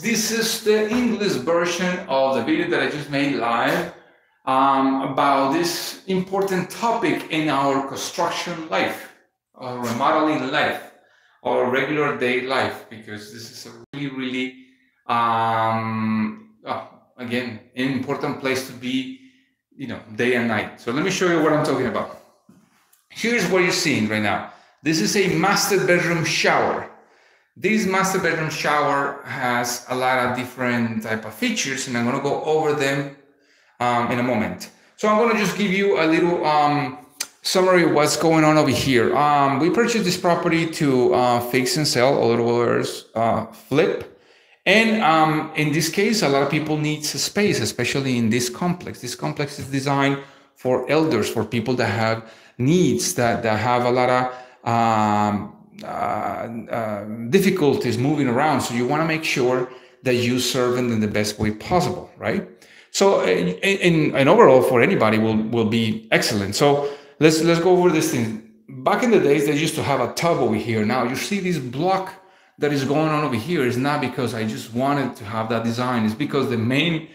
This is the English version of the video that I just made live about this important topic in our construction life, our remodeling life, our regular day life, because this is a really, again, an important place to be, day and night. So let me show you what I'm talking about. Here's what you're seeing right now. This is a master bedroom shower. This master bedroom shower has a lot of different type of features, and I'm going to go over them in a moment. So I'm going to just give you a little summary of what's going on over here. We purchased this property to fix and sell, or otherwise flip. And in this case, a lot of people need space, especially in this complex. This complex is designed for elders, for people that have needs, that have a lot of difficulties moving around. So you want to make sure that you serve them in the best way possible, right? So and overall for anybody will be excellent. So let's go over this thing. Back in the days, they used to have a tub over here. Now you see this block that is going on over here is not because I just wanted to have that design. It's because the main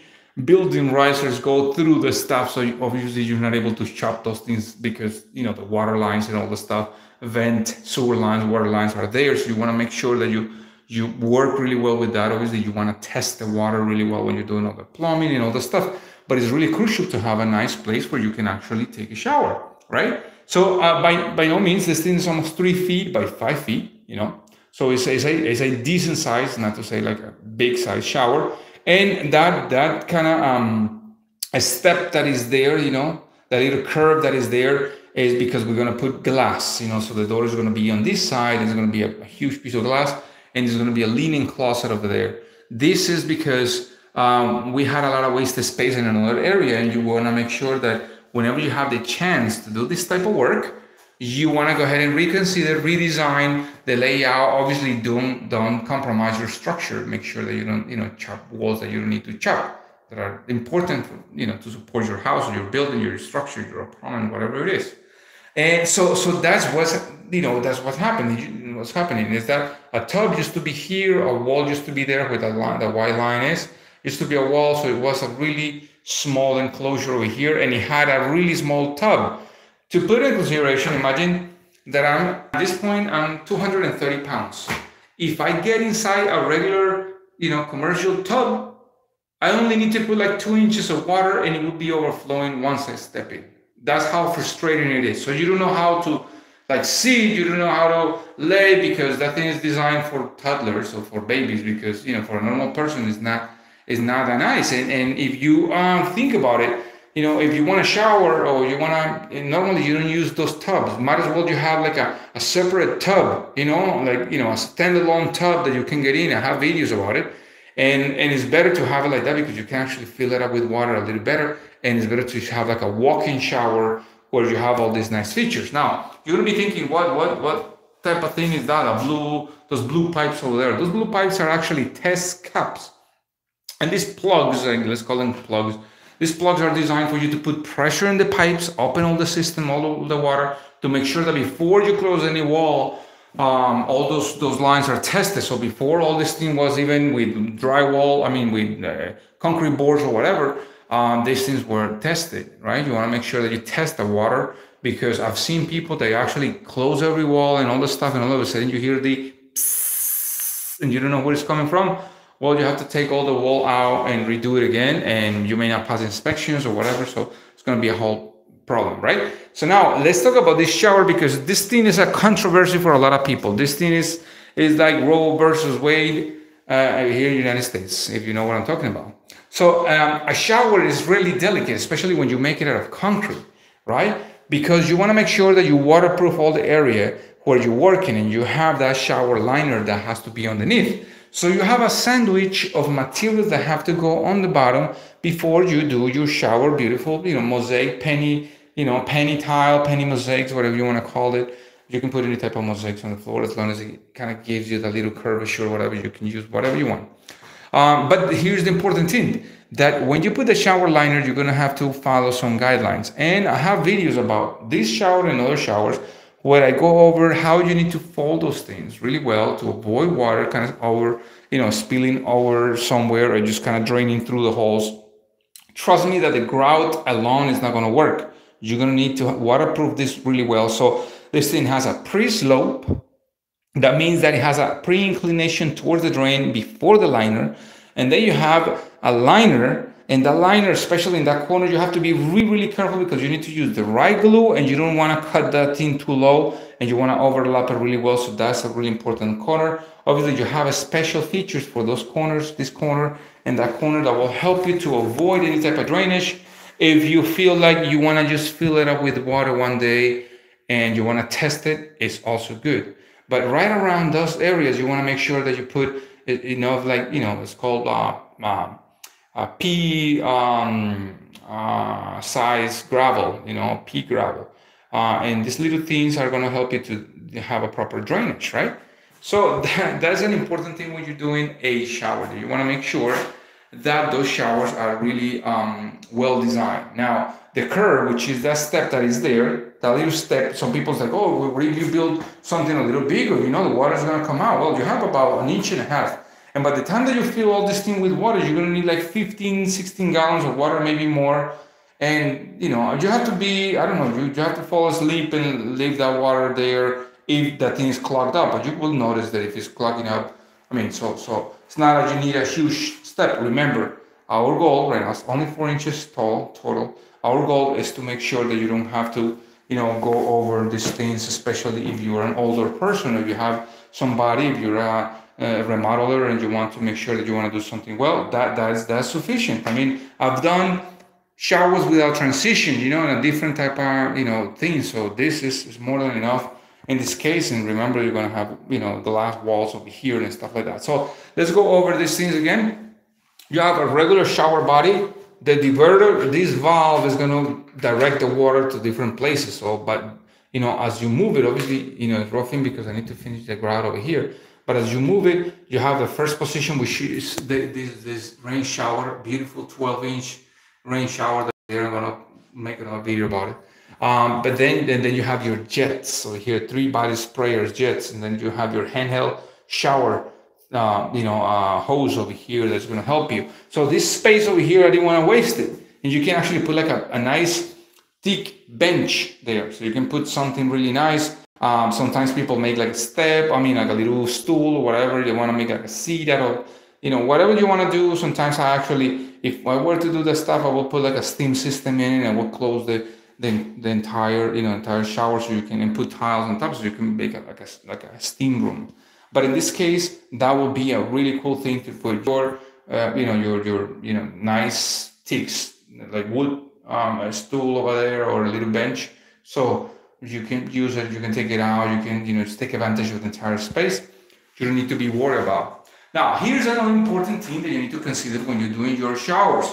building risers go through the stuff. So obviously you're not able to chop those things because, the water lines and all the stuff, vent, sewer lines, water lines are there. So you want to make sure that you work really well with that. Obviously you want to test the water really well when you're doing all the plumbing and all the stuff, but it's really crucial to have a nice place where you can actually take a shower, right? So by no means, this thing is almost 3 feet by 5 feet, so it's a decent size, not to say like a big size shower. And that kind of a step that is there, that little curve that is there is because we're going to put glass, so the door is going to be on this side. There's going to be a huge piece of glass, and there's going to be a linen closet over there. This is because we had a lot of wasted space in another area, and you want to make sure that whenever you have the chance to do this type of work, you want to go ahead and reconsider, redesign the layout. Obviously, don't compromise your structure. Make sure that you don't, chop walls that you don't need to chop, that are important, to support your house or your building, your structure, your apartment, whatever it is. And so that's what's happening. What's happening is that a tub used to be here, a wall used to be there where the white line is. Used to be a wall, so it was a really small enclosure over here, and it had a really small tub. To put in consideration, imagine that at this point, I'm 230 pounds. If I get inside a regular, commercial tub, I only need to put like 2 inches of water and it will be overflowing once I step in. That's how frustrating it is. So you don't know how to sit, you don't know how to lay, because that thing is designed for toddlers or for babies, because, for a normal person it's not that nice. And if you think about it, if you want to shower or you want to, normally you don't use those tubs. Might as well you have like a separate tub, a standalone tub that you can get in. I have videos about it. And it's better to have it like that because you can actually fill it up with water a little better. And it's better to have like a walk-in shower where you have all these nice features. Now, you're going to be thinking, what type of thing is that? Those blue pipes over there. Those blue pipes are actually test caps. And these plugs, let's call them plugs, these plugs are designed for you to put pressure in the pipes, open all the system, all of the water, to make sure that before you close any wall, all those lines are tested. So before all this thing was even with drywall, with concrete boards or whatever, these things were tested, right? You want to make sure that you test the water, because I've seen people, they actually close every wall and all the stuff, and all of a sudden you hear the psst, and you don't know where it's coming from. Well, you have to take all the wall out and redo it again, and you may not pass inspections or whatever, so it's going to be a whole problem, right? So now let's talk about this shower, because this thing is a controversy for a lot of people. This thing is like Roe versus Wade here in the United States, if you know what I'm talking about. So a shower is really delicate, especially when you make it out of concrete, right? Because you want to make sure that you waterproof all the area where you're working, and you have that shower liner that has to be underneath. So you have a sandwich of materials that have to go on the bottom before you do your shower. Beautiful, mosaic, penny tile, penny mosaics, whatever you want to call it. You can put any type of mosaics on the floor, as long as it kind of gives you the little curvature, whatever. You can use whatever you want. But here's the important thing, that when you put the shower liner, you're going to have to follow some guidelines. And I have videos about this shower and other showers where I go over how you need to fold those things really well to avoid water kind of over, spilling over somewhere or just kind of draining through the holes. Trust me that the grout alone is not going to work. You're going to need to waterproof this really well. So this thing has a pre-slope. That means that it has a pre-inclination towards the drain before the liner. And then you have a liner, and that liner, especially in that corner, you have to be really, really careful because you need to use the right glue and you don't want to cut that thing too low and you want to overlap it really well. So that's a really important corner. Obviously, you have a special features for those corners, this corner and that corner, that will help you to avoid any type of drainage. If you feel like you want to just fill it up with water one day and you want to test it, it's also good. But right around those areas, you want to make sure that you put enough, it's called pea size gravel, pea gravel. And these little things are going to help you to have a proper drainage, right? So that's an important thing when you're doing a shower. You want to make sure that those showers are really well designed. Now, the curve, which is that step that is there, that little step, some people's like, oh, well, if you build something a little bigger, the water is going to come out. Well, you have about 1.5 inches. And by the time that you fill all this thing with water, you're going to need like 15, 16 gallons of water, maybe more. And, you have to be, I don't know, you have to fall asleep and leave that water there if that thing is clogged up. But you will notice that if it's clogging up, so it's not that you need a huge step. Remember, our goal right now is only 4 inches tall total. Our goal is to make sure that you don't have to, go over these things, especially if you're an older person, or you have somebody, if you're a remodeler and you want to make sure that you want to do something well, that's sufficient. I've done showers without transition, in a different type of, thing. So this is more than enough in this case. And remember, you're going to have, glass walls over here and stuff like that. So let's go over these things again. You have a regular shower body. The diverter, this valve is going to direct the water to different places. So, but, as you move it, obviously, it's roughing because I need to finish the grout over here. But as you move it, you have the first position, which is this rain shower, beautiful 12-inch rain shower. That I'm going to make another video about it. But then you have your jets. So here, 3 body sprayers, jets, and then you have your handheld shower hose over here that's going to help you. So this space over here, I didn't want to waste it. And you can actually put like a nice thick bench there. So you can put something really nice. Sometimes people make like a step, like a little stool or whatever. You want to make like a seat out of, whatever you want to do. Sometimes if I were to do that stuff, I will put like a steam system in it and I will close the entire shower, so you can put tiles on top, so you can make like a steam room. But in this case, that would be a really cool thing to put your nice sticks, like wood, a stool over there or a little bench. So you can use it, you can take it out, you can just take advantage of the entire space. You don't need to be worried about. Now, here's another important thing that you need to consider when you're doing your showers.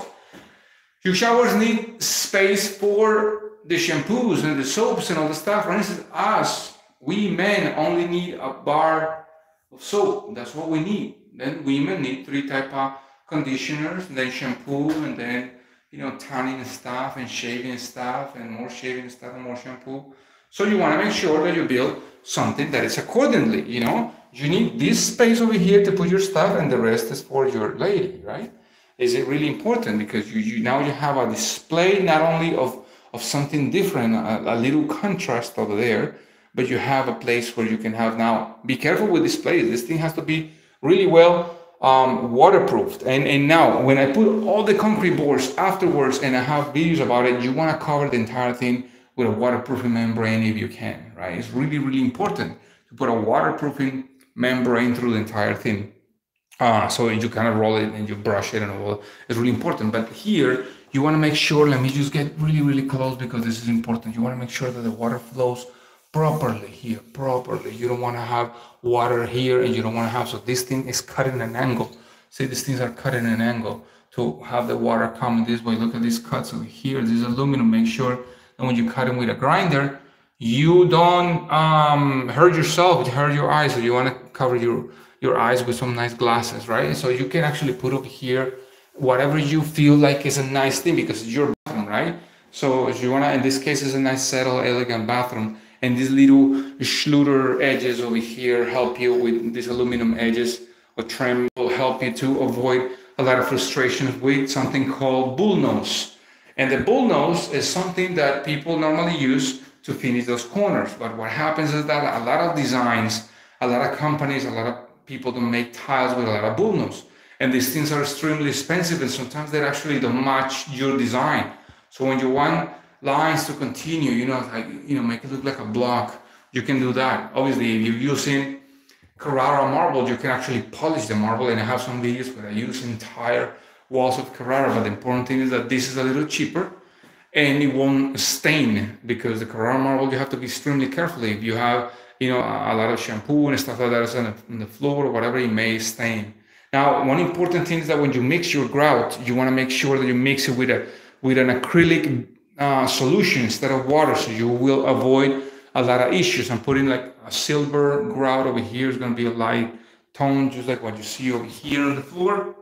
Your showers need space for the shampoos and the soaps and all the stuff. For instance, we men only need a bar of soap. That's what we need. Then women need 3 type of conditioners, and then shampoo, and then tanning stuff and shaving stuff and more shaving stuff and more shampoo. So you want to make sure that you build something that is accordingly. You need this space over here to put your stuff, and the rest is for your lady, right? Is it really important because you now you have a display not only of something different, a little contrast over there, but you have a place where you can have now. Be careful with displays. This thing has to be really well waterproofed. And now when I put all the concrete boards afterwards and I have videos about it, you want to cover the entire thing with a waterproofing membrane if you can, right? It's really, really important to put a waterproofing membrane through the entire thing. So you kind of roll it and you brush it and all. It's really important. But here you want to make sure, let me just get really, really close because this is important. You want to make sure that the water flows properly here, properly. You don't want to have water here and you don't want to have, so this thing is cut in an angle. See, these things are cut in an angle to have the water come this way. Look at these cuts over here. This is aluminum. Make sure that when you cut them with a grinder, you don't hurt yourself, hurt your eyes. So you want to cover your eyes with some nice glasses, right? So you can actually put up here whatever you feel like is a nice thing because it's your bathroom, right? So if you want to, in this case, it's a nice, settled, elegant bathroom. And these little schluter edges over here help you with these aluminum edges or trim will help you to avoid a lot of frustration with something called bullnose. And the bullnose is something that people normally use to finish those corners. But what happens is that a lot of designs, a lot of companies, a lot of people don't make tiles with a lot of bullnose. And these things are extremely expensive, and sometimes they actually don't match your design. So when you want lines to continue, make it look like a block, you can do that. Obviously, if you're using Carrara marble, you can actually polish the marble, and I have some videos where I use entire walls of Carrara, but the important thing is that this is a little cheaper and it won't stain, because the Carrara marble, you have to be extremely careful. If you have, a lot of shampoo and stuff like that on the floor or whatever, it may stain. Now, one important thing is that when you mix your grout, you want to make sure that you mix it with an acrylic solution instead of water, so you will avoid a lot of issues. I'm putting like a silver grout over here. It's going to be a light tone, just like what you see over here on the floor.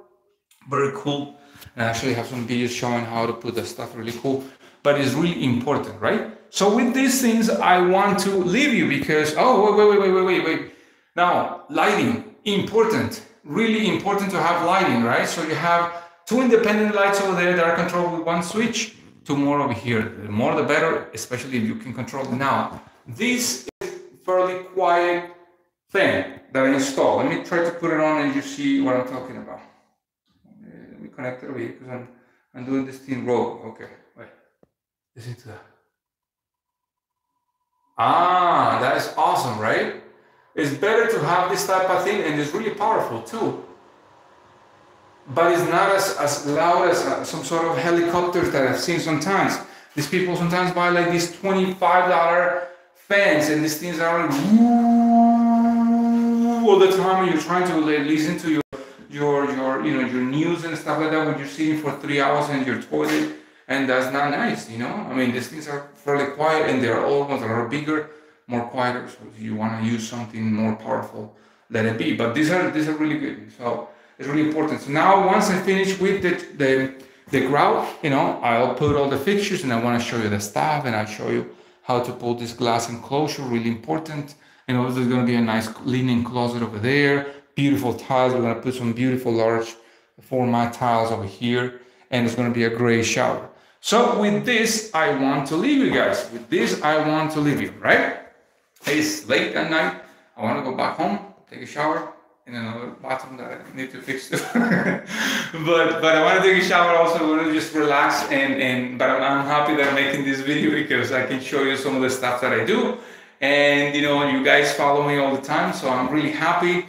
Very cool. And I actually have some videos showing how to put that stuff, really cool. But it's really important, right? So with these things, I want to leave you because, wait. Now, lighting, important. Really important to have lighting, right? So you have 2 independent lights over there that are controlled with 1 switch, 2 more over here. The more the better, especially if you can control them. Now, this is a fairly quiet thing that I installed. Let me try to put it on and you see what I'm talking about. Let me connect it over here because I'm doing this thing raw. Okay, wait. Listen to that. Ah, that is awesome, right? It's better to have this type of thing, and it's really powerful too. But it's not as loud as some sort of helicopters that I've seen sometimes. These people sometimes buy like these $25 fans, and these things are like all the time, and you're trying to listen to your news and stuff like that when you're sitting for 3 hours in your toilet, and that's not nice, I mean, these things are fairly quiet, and they're all ones that are bigger, more quieter. So if you want to use something more powerful, let it be. But these are really good. So it's really important. So now once I finish with the grout, I'll put all the fixtures, and I want to show you the stuff, and I'll show you how to pull this glass enclosure, really important. There's going to be a nice linen closet over there, beautiful tiles. We're going to put some beautiful large format tiles over here, and it's going to be a gray shower. So with this, I want to leave you guys. With this, I want to leave you, right? It's late at night. I want to go back home, take a shower in another bathroom that I need to fix too. but I want to take a shower also. I want to just relax, but I'm happy that I'm making this video because I can show you some of the stuff that I do. And you guys follow me all the time, so I'm really happy.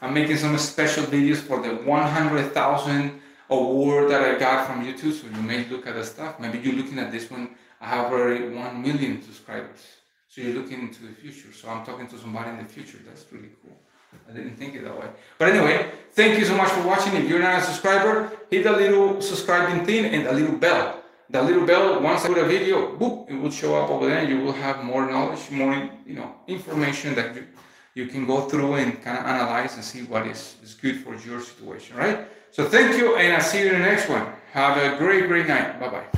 I'm making some special videos for the 100,000 award that I got from YouTube. So you may look at the stuff. Maybe you're looking at this one. I have already 1 million subscribers. So you're looking into the future. So I'm talking to somebody in the future. That's really cool. I didn't think it that way. But anyway, thank you so much for watching. If you're not a subscriber, hit the little subscribing thing and the little bell. The little bell, once I put a video, boop, it will show up over there, and you will have more knowledge, more information that you can go through and kind of analyze and see what is good for your situation, right? So thank you, and I'll see you in the next one. Have a great night. Bye-bye.